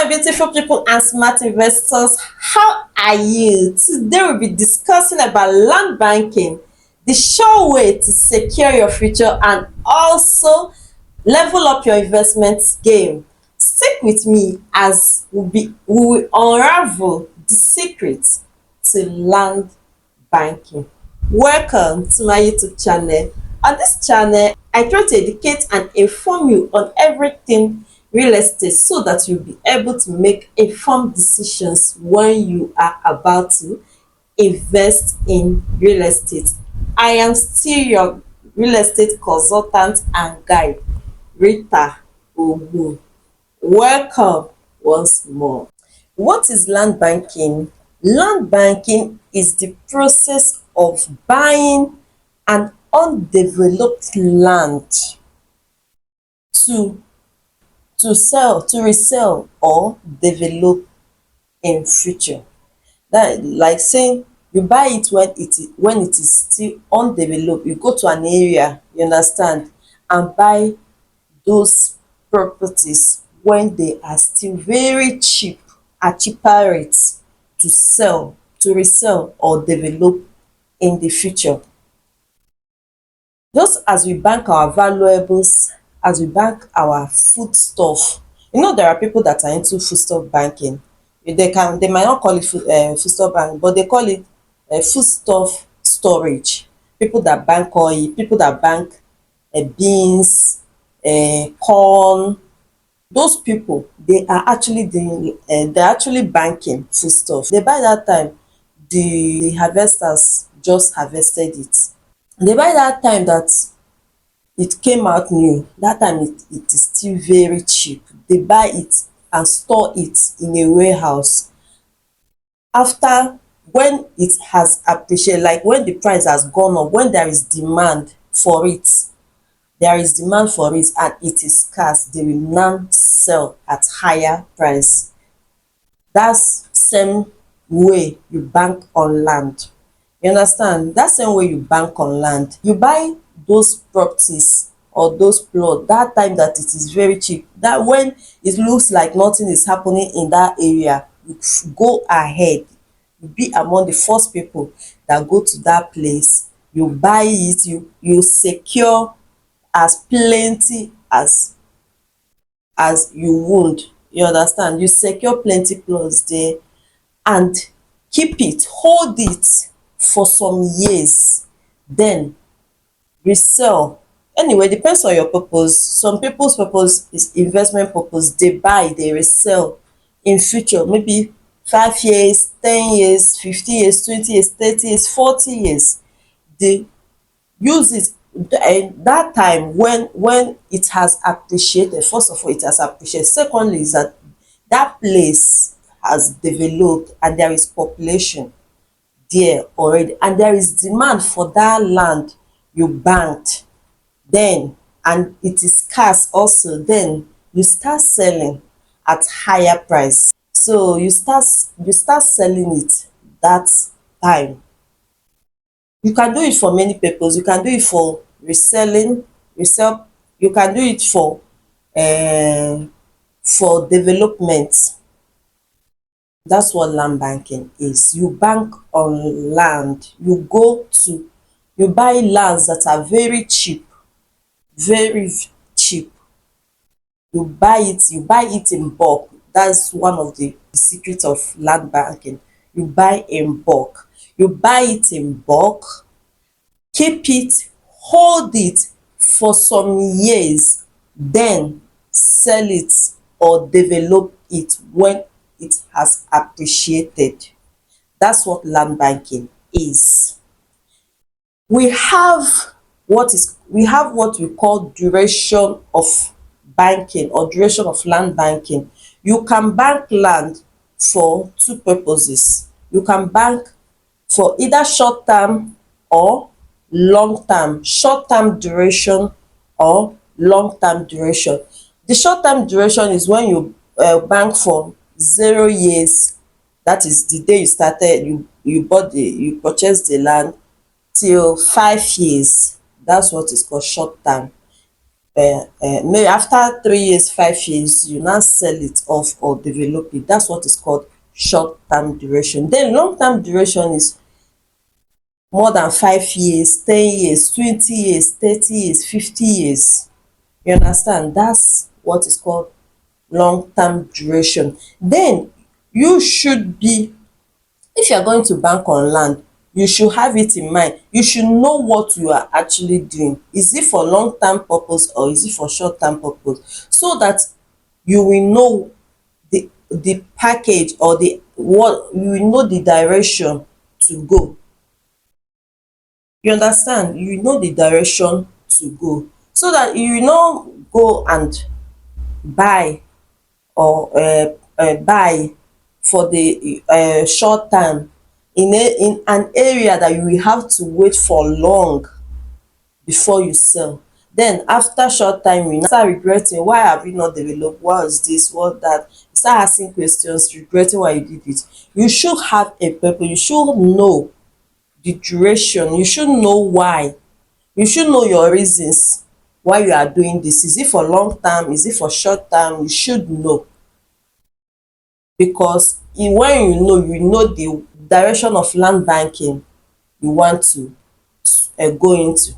my beautiful people and smart investors, how are you? Today we'll be discussing about land banking, the sure way to secure your future and also level up your investment game. Stick with me as we will unravel the secrets to land banking. Welcome to my YouTube channel. On this channel, I try to educate and inform you on everything real estate so that you'll be able to make informed decisions when you are about to invest in real estate. I am still your real estate consultant and guide, Rita Ogun. Welcome once more. What is land banking? Land banking is the process of buying an undeveloped land to sell, to resell or develop in future. That like saying you buy it when it is still undeveloped. You go to an area, you understand, and buy those properties when they are still very cheap, at cheaper rates, to sell, to resell or develop in the future. Just as we bank our valuables, as we bank our foodstuff, there are people that are into foodstuff banking. They might not call it foodstuff bank, but they call it foodstuff storage. People that bank oil, people that bank beans, corn. Those people, they are actually doing they're actually banking foodstuff. They buy that time the harvesters just harvested it. They buy that time that it came out new. Dat time it is still very cheap. They buy it and store it in a warehouse. After, when it has appreciated, like when the price has gone up, when there is demand for it, and it is scarce, they will now sell at higher price. That's same way you bank on land. You understand? That same way you bank on land. You buy those properties or those plot that time that it is very cheap. That when it looks like nothing is happening in that area, you go ahead. You be among the first people that go to that place. You buy it, you secure as plenty as you would. You understand? You secure plenty plots there and keep it, hold it for some years, then resell. Anyway, depends on your purpose. Some people's purpose is investment purpose. They buy, they resell in future, maybe 5 years, 10 years, 50 years, 20 years, 30 years, 40 years. They use it that time when it has appreciated. First of all, it has appreciated. Secondly, is that that place has developed and there is population there already, and there is demand for that land you banked then, and it is scarce also. Then you start selling at higher price. So you start selling it that time. You can do it for many purposes. You can do it for reselling, resell. You can do it for development. That's what land banking is. You bank on land. You buy lands that are very cheap, very cheap. You buy it in bulk. That's one of the secrets of land banking. You buy in bulk. You buy it in bulk, keep it, hold it for some years, then sell it or develop it when it has appreciated. That's what land banking is. We have what we call duration of banking or duration of land banking. You can bank land for two purposes. You can bank for either short term or long term, short term duration or long term duration. The short term duration is when you bank for 0 years. That is the day you started, you purchased the land, till 5 years. That's what is called short term. maybe after 3 years, 5 years, you now sell it off or develop it. That's what is called short term duration. Then long term duration is more than 5 years, 10 years, 20 years, 30 years, 50 years. You understand? That's what is called long term duration. Then you should be, if you are going to bank on land, you should have it in mind. You should know what you are actually doing. Is it for long term purpose or is it for short term purpose? So that you will know the package or the what you will know the direction to go. You understand? You know the direction to go, so that you will not go and buy or buy for the short term in an area that you will have to wait for long before you sell. Then after short time you now start regretting, why have you not developed, what is this, what that. You start asking questions, regretting why you did it. You should have a purpose. You should know the duration. You should know why. You should know your reasons why you are doing this. Is it for long term, is it for short term? You should know, because when you know the direction of land banking you want to go into.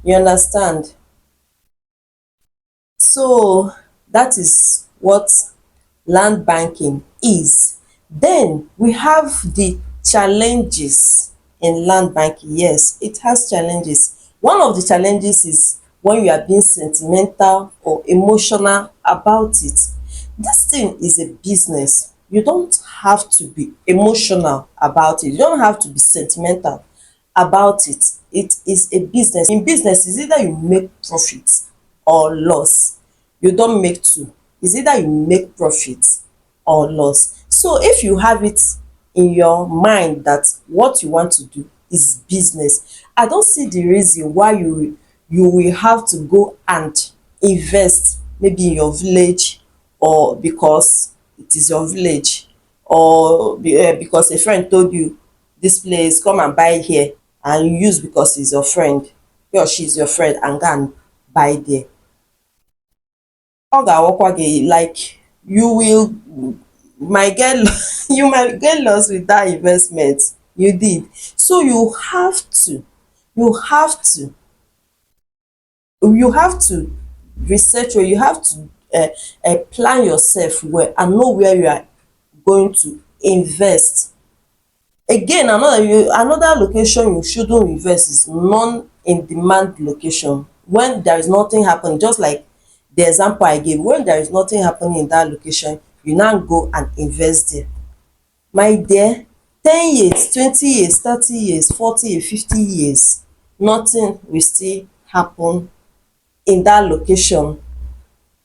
You understand? So that is what land banking is. Then we have the challenges in land banking. Yes, it has challenges. One of the challenges is when you are being sentimental or emotional about it. This thing is a business. You don't have to be emotional about it. You don't have to be sentimental about it. It is a business. In business, it's either you make profit or loss. You don't make two. It's either you make profit or loss. So if you have it in your mind that what you want to do is business, I don't see the reason why you will have to go and invest maybe in your village, or because it is your village, or because a friend told you this place, come and buy here, and you use because he's your friend, he or she is your friend, and go and buy there. Ọ ga-awụkwa gị like you will might get you might get lost with that investment you did. So you have to you have to research, or you have to plan yourself well and know where you are going to invest. Again, another location you shouldn't invest is non in demand location. When there is nothing happening, just like the example I gave, when there is nothing happening in that location, you now go and invest there. My dear, 10 years, 20 years, 30 years, 40 years, 50 years, nothing will still happen in that location.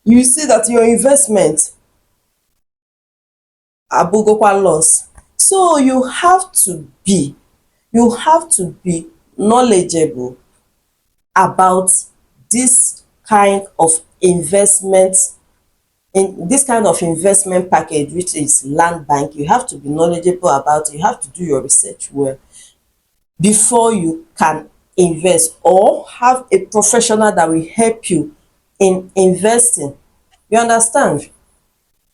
You see that your investment abogokwa loss. So you have to be knowledgeable about this kind of investment, in this kind of investment package, which is land bank. You have to be knowledgeable about it. You have to do your research well before you can invest, or have a professional that will help you in investing. You understand?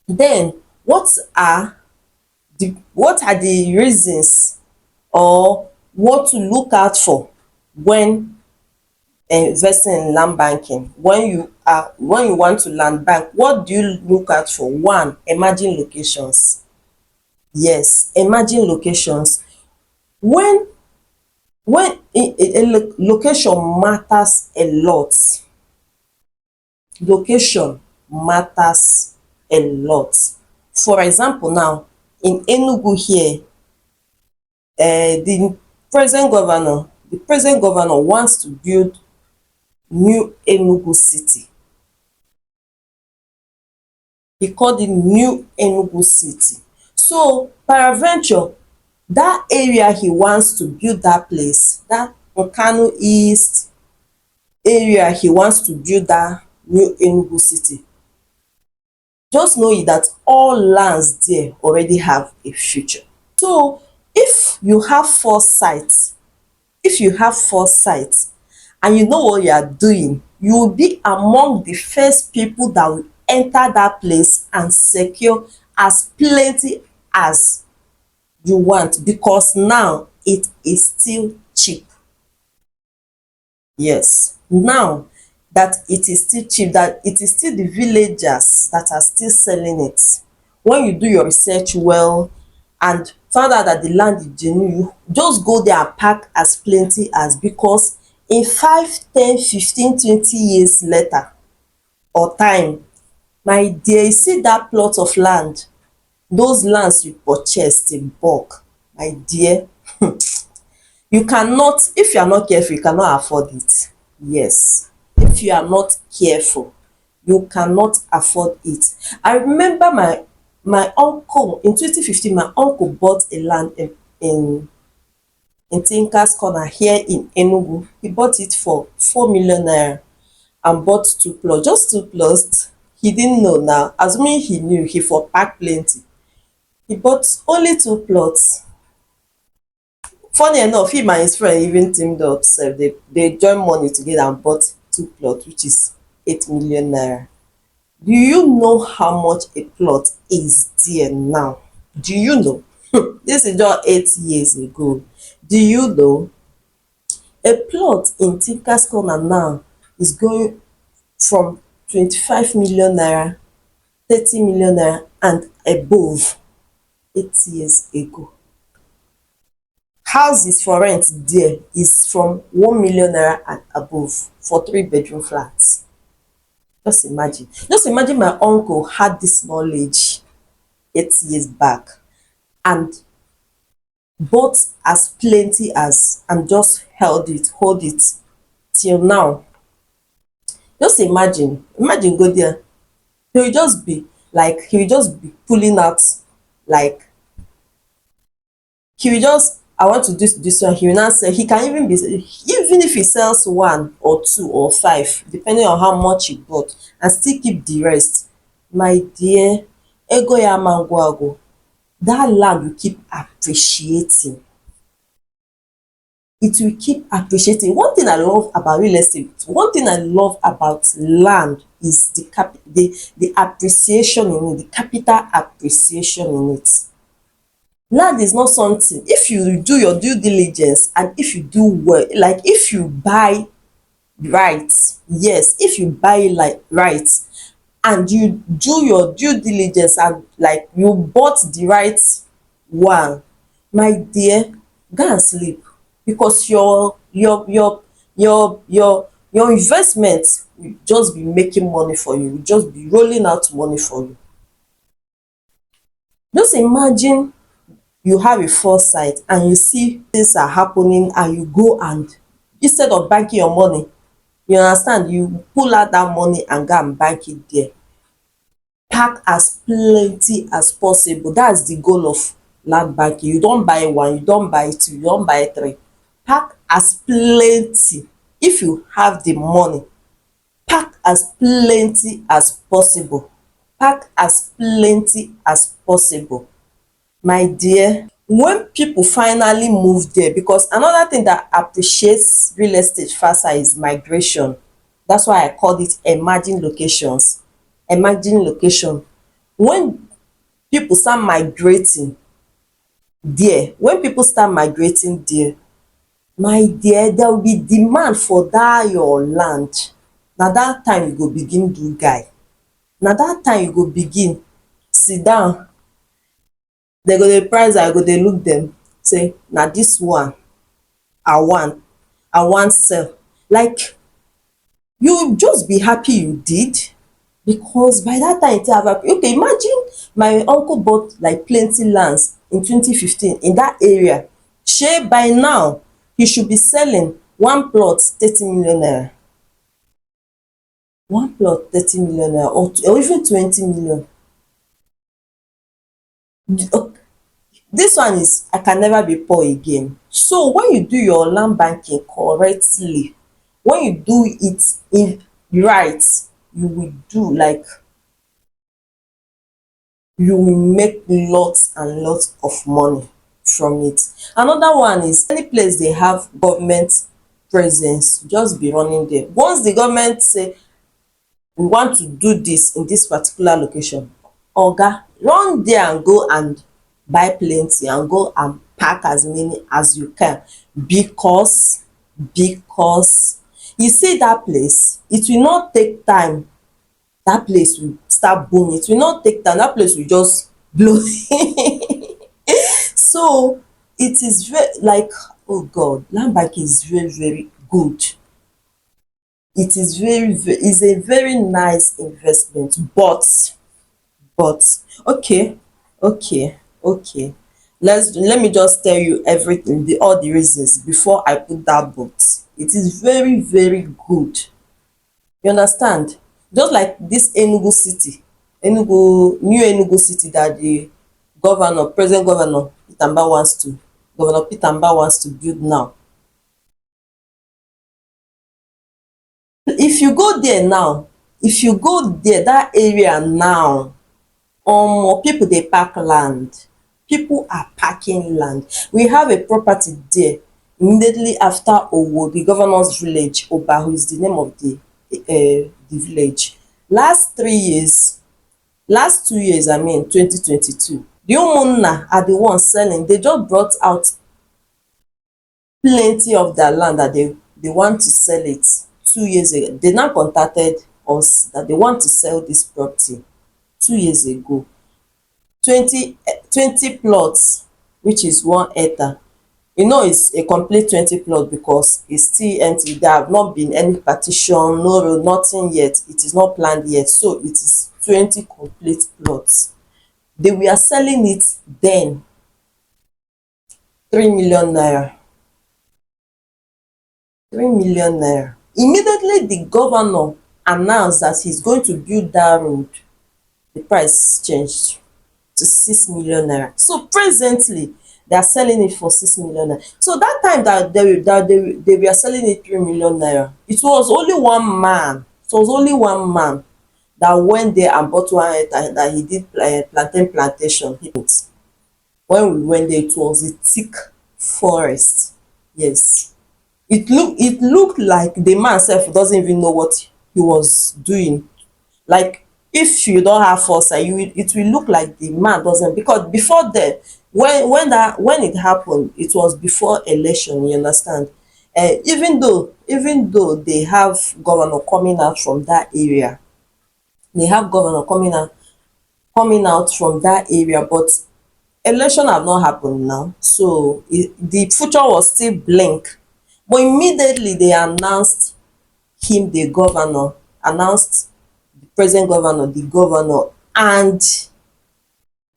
Then what are the reasons, or what to look out for when investing in land banking? When you want to land bank, what do you look out for? One, emerging locations. Yes, emerging locations. When a location matters a lot. Location matters a lot. For example, now in Enugu here, the present governor wants to build new Enugu city. He called it new Enugu city. So peradventure, that area he wants to build, that place, that Nkanu East area he wants to build that new Enugu city, just know it that all lands there already have a future. So if you have foresight and you know what you are doing, you will be among the first people that will enter that place and secure as plenty as you want, because now it is still cheap. Yes, now that it is still cheap, that it is still the villagers that are still selling it. When you do your research well and found out that the land is genuine, you just go there and pack as plenty as, because in 5, 10, 15, 20 years later or time, my dear, you see that plot of land, those lands you purchased in bulk, my dear, you cannot, if you are not careful, you cannot afford it. Yes, if you are not careful, you cannot afford it. I remember my uncle in 2015, my uncle bought a land in Tinkers Corner here in Enugu. He bought it for 4 million naira and bought two plots, just two plots. He didn't know now. Assuming he knew, he for pack plenty. He bought only two plots. Funny enough, him and his friend even teamed up sef. They join money together and bought two plots, which is 8 million naira. Do you know how much a plot is there now? Do you know? This is just 8 years ago. Do you know a plot in Tinkers Corner now is going from 25 million naira, 30 million naira and above 8 years ago? Houses for rent there is from 1 million naira and above for 3 bedroom flats. Just imagine. Just imagine my uncle had this knowledge 8 years back and bought as plenty as, and just hold it till now. Just imagine go there. He will just be pulling out, like he will just, I want to do this one, he will now sell. He can even be, even if he sells one or two or five, depending on how much he bought, and still keep the rest. My dear, ego ya ama ngwa agwụ, that land will keep appreciating. It will keep appreciating. One thing I love about real estate, one thing I love about land is the appreciation in it, the capital appreciation in it. Land is not something, if you do your due diligence and if you do well, like if you buy right, yes, if you buy like right and you do your due diligence and like you bought the right one, my dear, go and sleep, because your investment will just be making money for you, will just be rolling out money for you. Just imagine you have a foresight and you see things are happening and you go and, instead of banking your money, you understand, you pull out that money and go and bank it there. Pack as plenty as possible. That's the goal of land banking. You don't buy one, you don't buy two, you don't buy three. Pack as plenty. If you have the money, pack as plenty as possible. Pack as plenty as possible. My dear, when people finally move there, because another thing that appreciates real estate faster is migration. That's why I called it emerging locations. Emerging location. When people start migrating there, my dear, there will be demand for that your land. Na that time you go begin do guy. Na that time you go begin sit down. They go dey price, I go dey look them, say na this one I want sell. Like, you just be happy you did, because by that time it have happen. Okay, imagine my uncle bought like plenty lands in 2015 in that area. Shey by now he should be selling one plot 30 million naira. One plot 30 million naira, or even 20 million. This one is, I can never be poor again. So when you do your land banking correctly, when you do it in right, you will do like, you will make lots and lots of money from it. Another one is, any place they have government presence just be running there. Once the government say we want to do this in this particular location, oga run there and go and buy plenty and go and pack as many as you can, because you see that place, it will not take time, that place will start booming, it will not take time, that place will just blow. So it is very like, oh god, land banking is very very good. It is is a very nice investment, but okay, okay, let me just tell you everything, all the reasons before I put that but. It is very very good, you understand. Just like this Enugu city, Enugu city that the present governor Peter Mbah wants to build now. If you go there now, if you go there that area now, people dey pack land, people are packing land. We have a property there immediately after Owo, the governor's village, Obahu is the name of the village. Last 2 years, I mean 2022, the Umunna are the ones selling. They just brought out plenty of their land that they want to sell it 2 years ago. They now contacted us that they want to sell this property 2 years ago. 20 plots, which is 1 hectare. You know, it's a complete 20 plot because it's still empty. There have not been any partition, no road, nothing yet. It is not planned yet. So it is 20 complete plots. They were selling it then 3 million naira. 3 million naira. Immediately the governor announced that he's going to build that road, the price changed to 6 million naira. So presently they are selling it for 6 million naira. So that time that they were selling it 3 million naira, it was only one man. It was only one man that went there and bought 1 hectare that he did plantation. When we went there, it was a thick forest. Yes. It looked like the man sef doesn't even know what he was doing. Like, if you don't have foresight, it will look like the man doesn't, because before then, when it happened, it was before election, you understand. Even though they have governor coming out from that area, from that area, but election have not happened now, so the future was still blank. But immediately they announced him the governor, announced the present governor the governor, and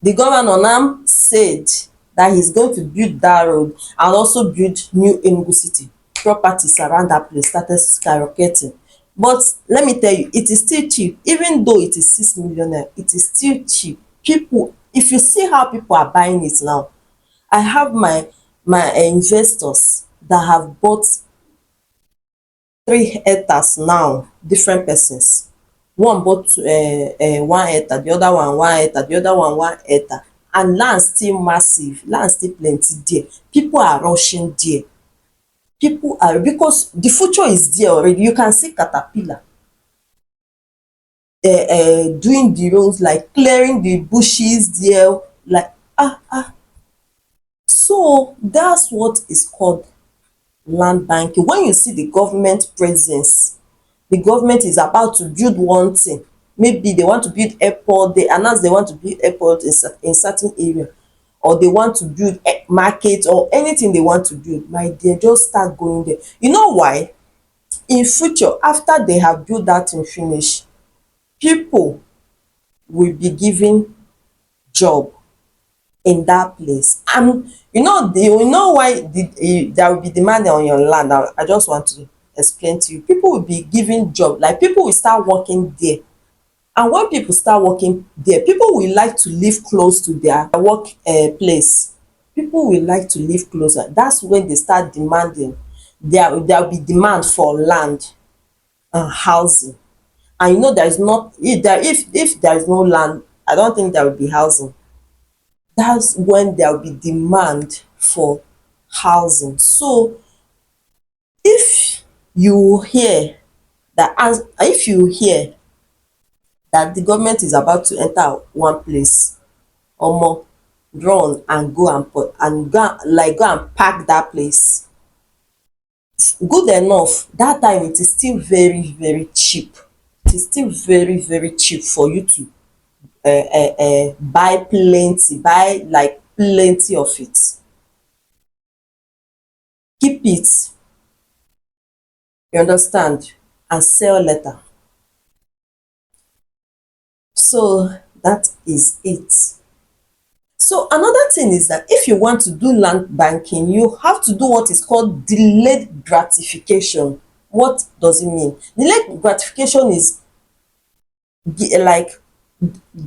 the governor now said that he's going to build that road and also build new Enugu city. Properties around that place started skyrocketing. But let me tell you, it is still cheap. Even though it is 6 million naira, it is still cheap. People, if you see how people are buying it now, I have my investors that have bought 3 hectares now, different persons. One bought 1 hectare, the other one 1 hectare, the other one 1 hectare, and land still massive, land still plenty there. People are rushing there. People are, because the future is there already. You can see caterpillar doing the roads, like clearing the bushes there, like so that's what is called land banking. When you see the government presence, the government is about to build one thing. Maybe they want to build airport, they announce they want to build airport in certain area, or they want to build market, or anything they want to build, my dear, just start going there. You know why? In future, after they have built that thing finish, people will be given job in that place. And you know why there will be demand on your land. I just want to explain to you. People will be given job, like people will start working there. And when people start working there, people will like to live close to their work place. People will like to live closer. That's when they start demanding. There will be demand for land and housing. And you know, there is not, if there is no land, I don't think there will be housing. That's when there will be demand for housing. So if you hear that, as if you hear that the government is about to enter one place, omo, run and go and put and go and pack that place. Good enough, that time it is still very very cheap. It is still very very cheap for you to buy plenty, buy like plenty of it. Keep it, you understand, and sell later. So that is it. So another thing is that if you want to do land banking, you have to do what is called delayed gratification. What does it mean? Delayed gratification is like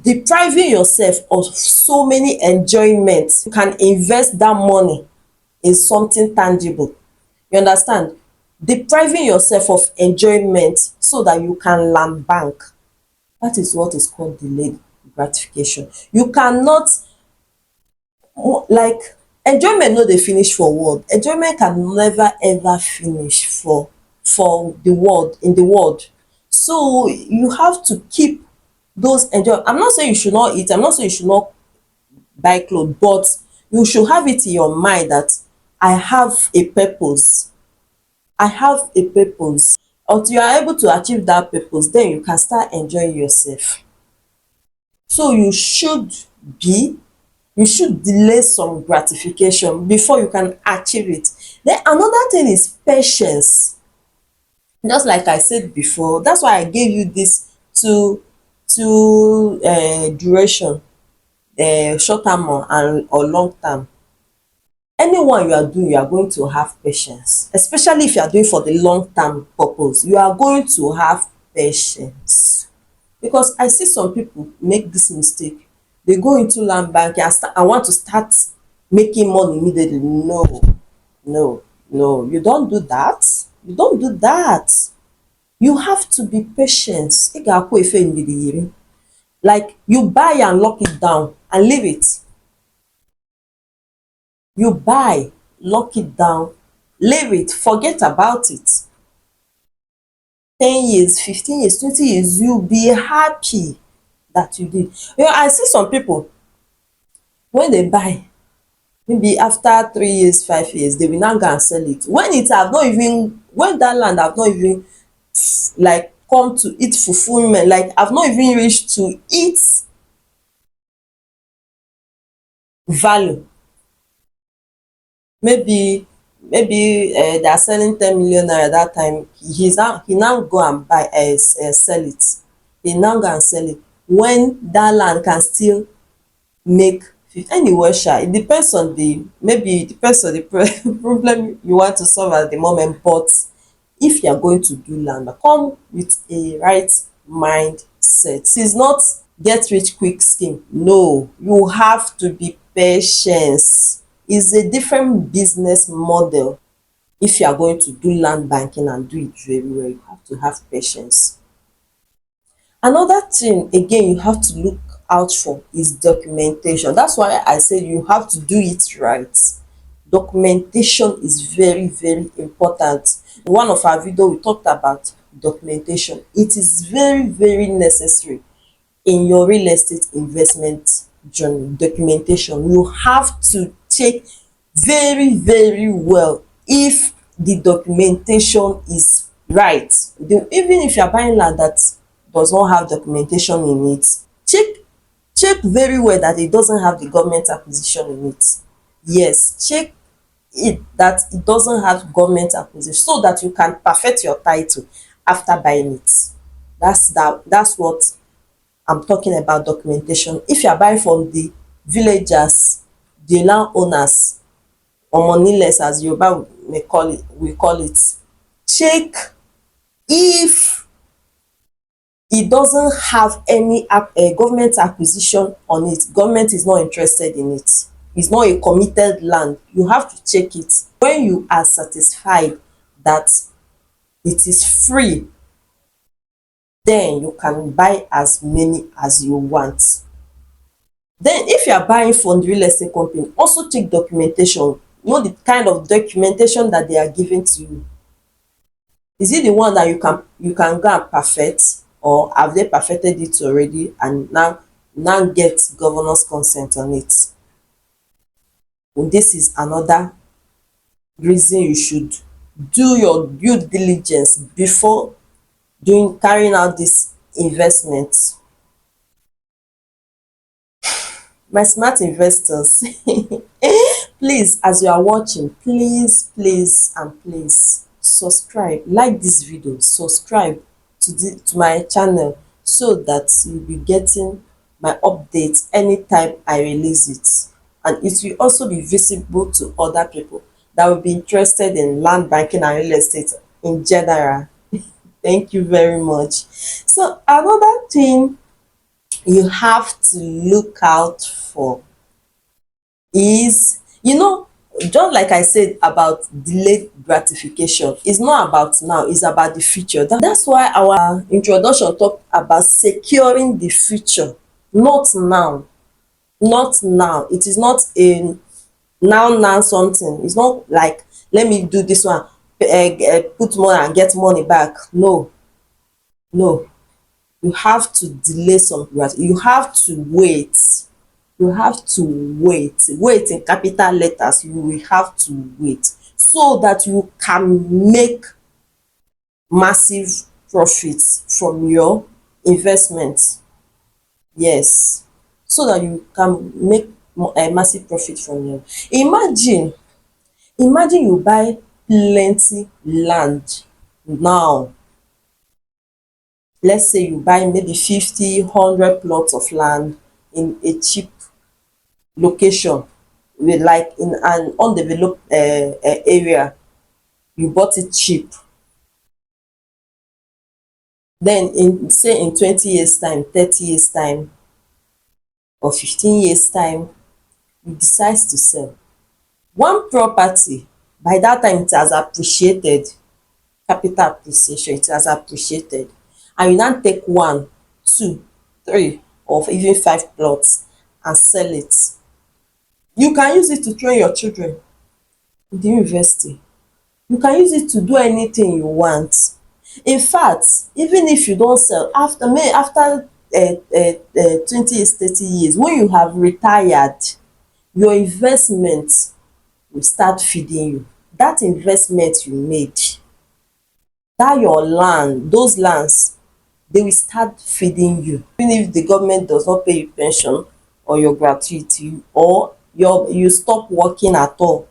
depriving yourself of so many enjoyments. You can invest that money in something tangible. You understand? Depriving yourself of enjoyment so that you can land bank. That is what is called delayed gratification. You cannot, like, enjoyment no dey finish for world. Enjoyment can never ever finish for the world, in the world. So you have to keep those enjoy. I'm not saying you should not eat, I'm not saying you should not buy cloth, but you should have it in your mind that I have a purpose. I have a purpose. Until you are able to achieve that purpose, then you can start enjoying yourself. So be you should delay some gratification before you can achieve it. Then another thing is patience. Just like I said before, that's why I gave you this two duration, short term or long term. Anyone you are doing, you are going to have patience, especially if you are doing for the long term purpose. You are going to have patience, because I see some people make this mistake. They go into land banking and I want to start making money immediately. No, no, no, you don't do that. You don't do that. You have to be patient. Ị ga-akwụ efe ndidi. Like, you buy and lock it down and leave it. You buy, lock it down, leave it, forget about it. 10 years, 15 years, 20 years, you'll be happy that you did. You know, I see some people, when they buy, maybe after 3 years, 5 years, they will now go and sell it. When that land have not even like come to its fulfillment, like I've not even reached to its value. Maybe they are selling 10 million naira that time. He now go and buy sell it. He now go and sell it when that land can still make anyway sha. It depends on the, maybe it depends on the problem you want to solve at the moment. But if you are going to do land, come with a right mindset. It's not get rich quick scheme. No, you have to be patient. It's a different business model. If you are going to do land banking and do it very well, you have to have patience. Another thing again you have to look out for is documentation. That's why I said you have to do it right. Documentation is very very important. In one of our video we talked about documentation. It is very very necessary in your real estate investment journey. Documentation, you have to check very very well if the documentation is right. Even if you are buying land that does not have documentation in it, check very well that it doesn't have the government acquisition in it. Yes, check it that it doesn't have government acquisition, so that you can perfect your title after buying it. That's what I'm talking about, documentation. If you are buying from the villagers, the landowners, or moneyless as Yoruba we call it, check if it doesn't have any government acquisition on it. Government is not interested in it. It's not a committed land. You have to check it. When you are satisfied that it is free, then you can buy as many as you want. Then if you are buying from the real estate company, also check documentation. Know the kind of documentation that they are giving to you. Is it the one that you can go and perfect, or have they perfected it already and now get governor's consent on it? Well, this is another reason you should do your due diligence before doing carrying out this investment. My smart investors, please, as you are watching, please and please subscribe, like this video, subscribe to my channel, so that you'll be getting my updates anytime I release it, and it will also be visible to other people that will be interested in land banking and real estate in general. Thank you very much. So another thing you have to look out for is, just like I said about delayed gratification, it's not about now, it's about the future. That's why our introduction talked about securing the future, not now. Not now. It is not a now something. It's not like, let me do this one, put money and get money back. No, no. You have to delay some, you have to wait. You have to wait in capital letters. You will have to wait so that you can make massive profits from your investment. Yes, so that you can make a massive profit from your, imagine you buy plenty land now. Let's say you buy maybe 50, 100 plots of land in a cheap location, with like in an undeveloped area. You bought it cheap, then in, say, in 20 years time, 30 years time, or 15 years time, you decide to sell one property. By that time it has appreciated, capital appreciation, it has appreciated, and you now take one, two, three, or even five plots and sell it. You can use it to train your children in the university. You can use it to do anything you want. In fact, even if you don sell, after 20 years, 30 years, when you have retired, your investment will start feeding you. Dat investment you made, dat your land, those lands, they will start feeding you. Even if the government does not pay you pension or your gratuity, or you stop working at all,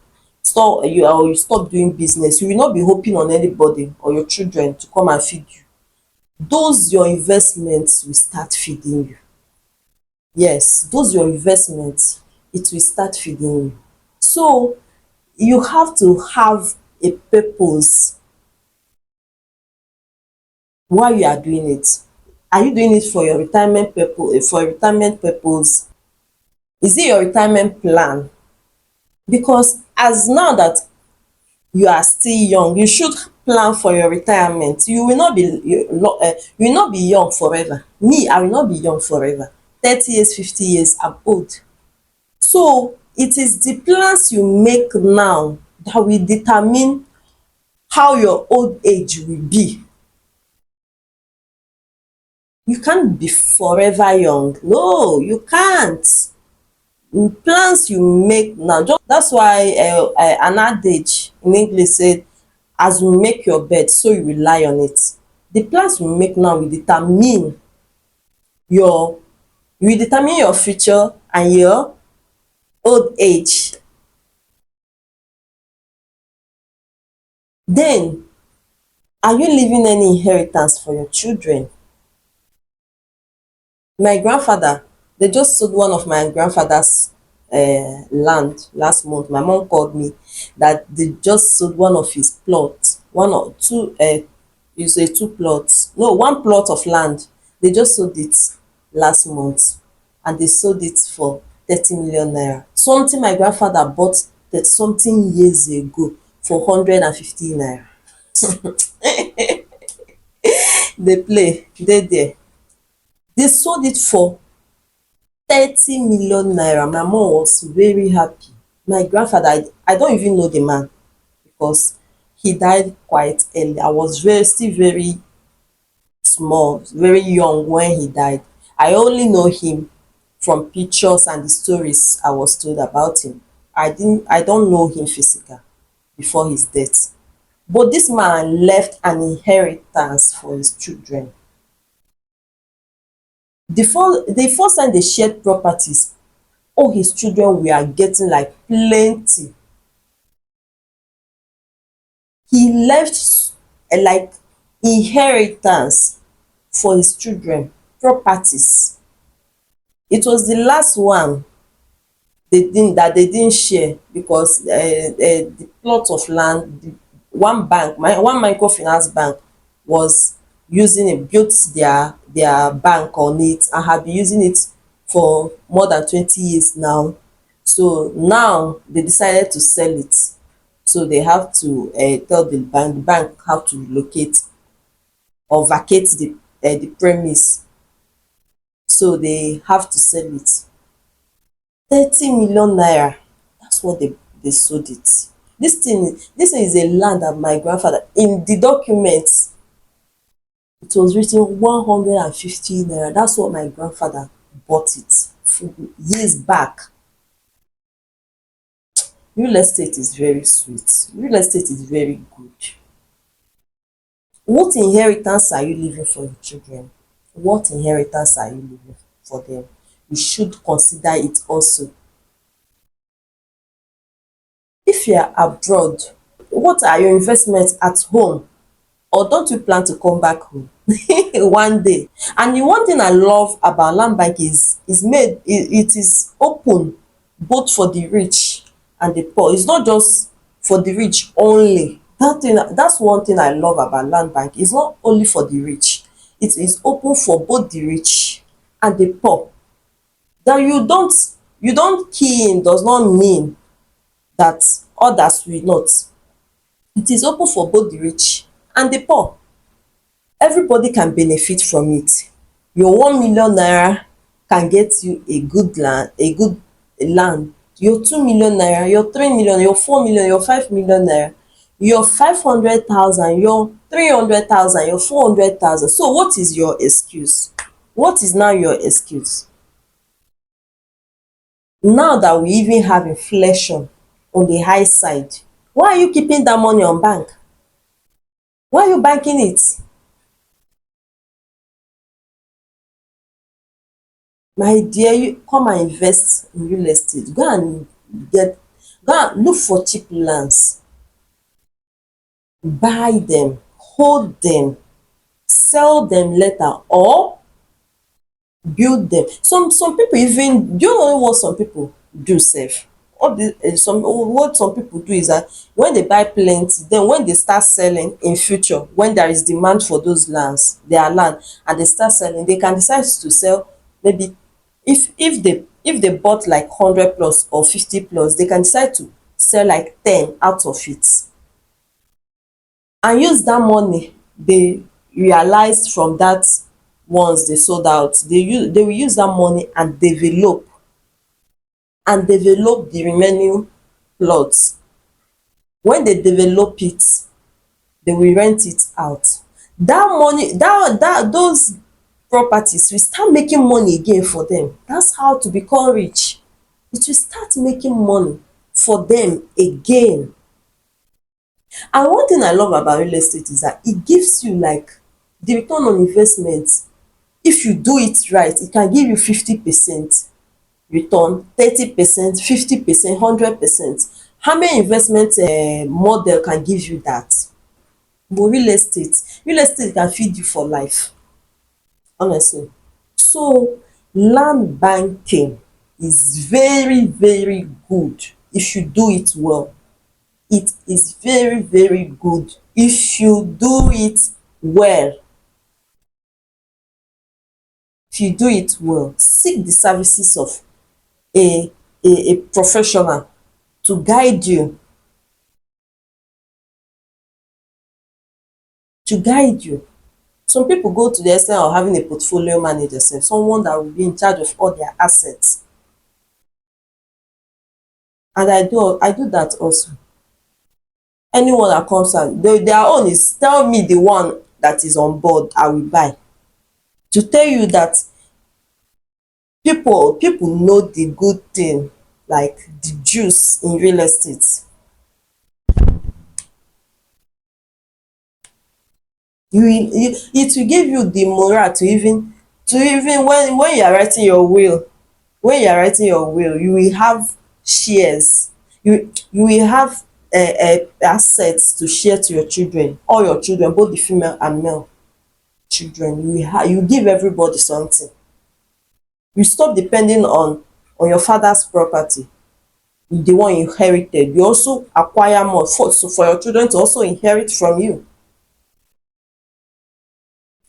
or you stop doing business, you will not be hoping on anybody or your children to come and feed you. Those your investments will start feeding you. Yes, those your investments, it will start feeding you. So you have to have a purpose why you are doing it. Are you doing it for your retirement purpose? For retirement purpose? Is it your retirement plan? Because as now that you are still young, you should plan for your retirement. You will not be young forever. Me, I will not be young forever. 30 years, 50 years, I'm old. So it is the plans you make now that will determine how your old age will be. You can't be forever young. No, you can't. Plans you make now, that's why an adage in English said, as you make your bed, so you will lie on it. The plans you make now will determine your future and your old age. Then, are you leaving any inheritance for your children? My grandfather, they just sold one of my grandfather's land last month. My mom called me that they just sold one of his plots, one or two, you say two plots, no, one plot of land. They just sold it last month, and they sold it for 30 million naira, something my grandfather bought that something years ago for 150 naira. They play, they there, they sold it for 30 million naira. My mom was very happy. My grandfather, I don't even know the man, because He died quite early. I was still very small, very young when he died. I only know him from pictures and the stories I was told about him. I don't know him physical before his death. But this man left an inheritance for his children. The first time they shared properties, all his children were getting like plenty. He left like inheritance for his children, properties. It was the last one they didn't share because the plot of land, one bank, one microfinance bank was using it, built their bank on it, and had been using it for more than 20 years now. So now they decided to sell it, so they have to tell the bank have to relocate or vacate the premise, so they have to sell it. 30 million naira, that's what they sold it. This thing is a land that my grandfather, in the documents it was written 150 naira. That's what my grandfather bought it years back. Real estate is very sweet, real estate is very good. What inheritance are you leaving for your children? What inheritance are you leaving for them? You should consider it also. If you are abroad, what are your investments at home, or don't you plan to come back home one day? And the one thing I love about land bank is made it is open both for the rich and the poor. It's not just for the rich only. That's one thing I love about land bank. It's not only for the rich, it is open for both the rich and the poor. That you don't key in does not mean that others will not. It is open for both the rich and the poor. Everybody can benefit from it. Your 1 million naira can get you a good land. Your 2 million naira, your 3 million, your 4 million, your 5 million naira, your 500,000, your 300,000, your 400,000. So what is your excuse? What is now your excuse? Now that we even have inflation on the high side, why are you keeping that money on bank? Why are you banking it? My dear, you come and invest in real estate. Go and look for cheap lands, buy them, hold them, sell them later, or build them. Some people, even, do you know what some people do sef? What some people do is that when they buy plenty, then when they start selling in future, when there is demand for those lands, their land, and they start selling, they can decide to sell. Maybe if they bought like 100 plus or 50 plus, they can decide to sell like 10 out of it, and use that money they realized from that. Once they sold out, they will use that money and develop the remaining plots. When they develop it, they will rent it out. That money, those properties will start making money again for them. That's how to become rich. It will start making money for them again. And one thing I love about real estate is that it gives you like the return on investment. If you do it right, it can give you 50% return, 30%, 50%, 100%. How many investment model can give you that? But real estate can feed you for life, honestly. So land banking is very very good if you do it well. It is very very good if you do it well. If you do it well, seek the services of a a professional to guide you. Some people go to the extent of having a portfolio manager sef, someone that will be in charge of all their assets, and I do that also. Anyone that comes out, their own is tell me the one that is on board, I will buy. To tell you that people know the good thing, like the juice in real estate. It will give you the morale to even when you are writing your will, you will have shares, you will have assets to share to your children, all your children, both the female and male children. You give everybody something. You stop depending on your father's property, the one you inherited. You also acquire more for your children to also inherit from you.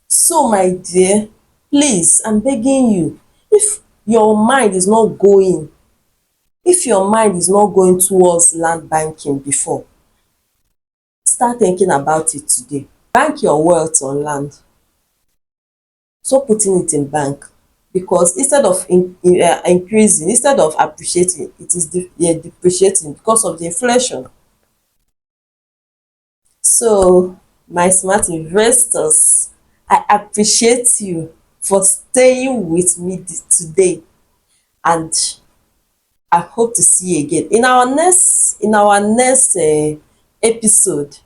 So my dear, please, I'm begging you, if your mind is not going if your mind is not going towards land banking before, start thinking about it today. Bank your wealth on land. Stop putting it in bank, because instead of increasing, instead of appreciating, it is depreciating because of the inflation. So my smart investors, I appreciate you for staying with me today, and I hope to see you again. In our next episode,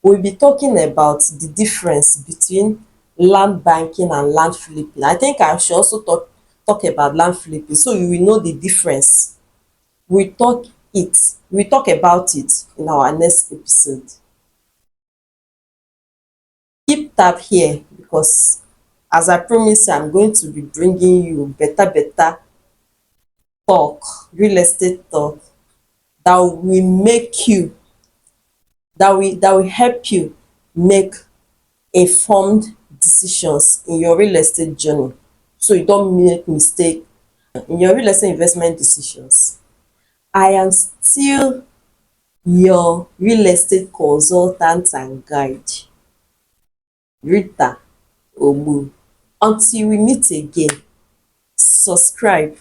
we'll be talking about the difference between land banking and land flipping. I think I should also talk about land flipping, so you will know the difference. We talk about it in our next episode. Keep tab here, because as I promise, I'm going to be bringing you better talk, real estate talk, that will make you that will help you make informed decisions in your real estate journey, so you don't make mistake in your real estate investment decisions. I am still your real estate consultant and guide, Rita Ogbu. Until we meet again, subscribe,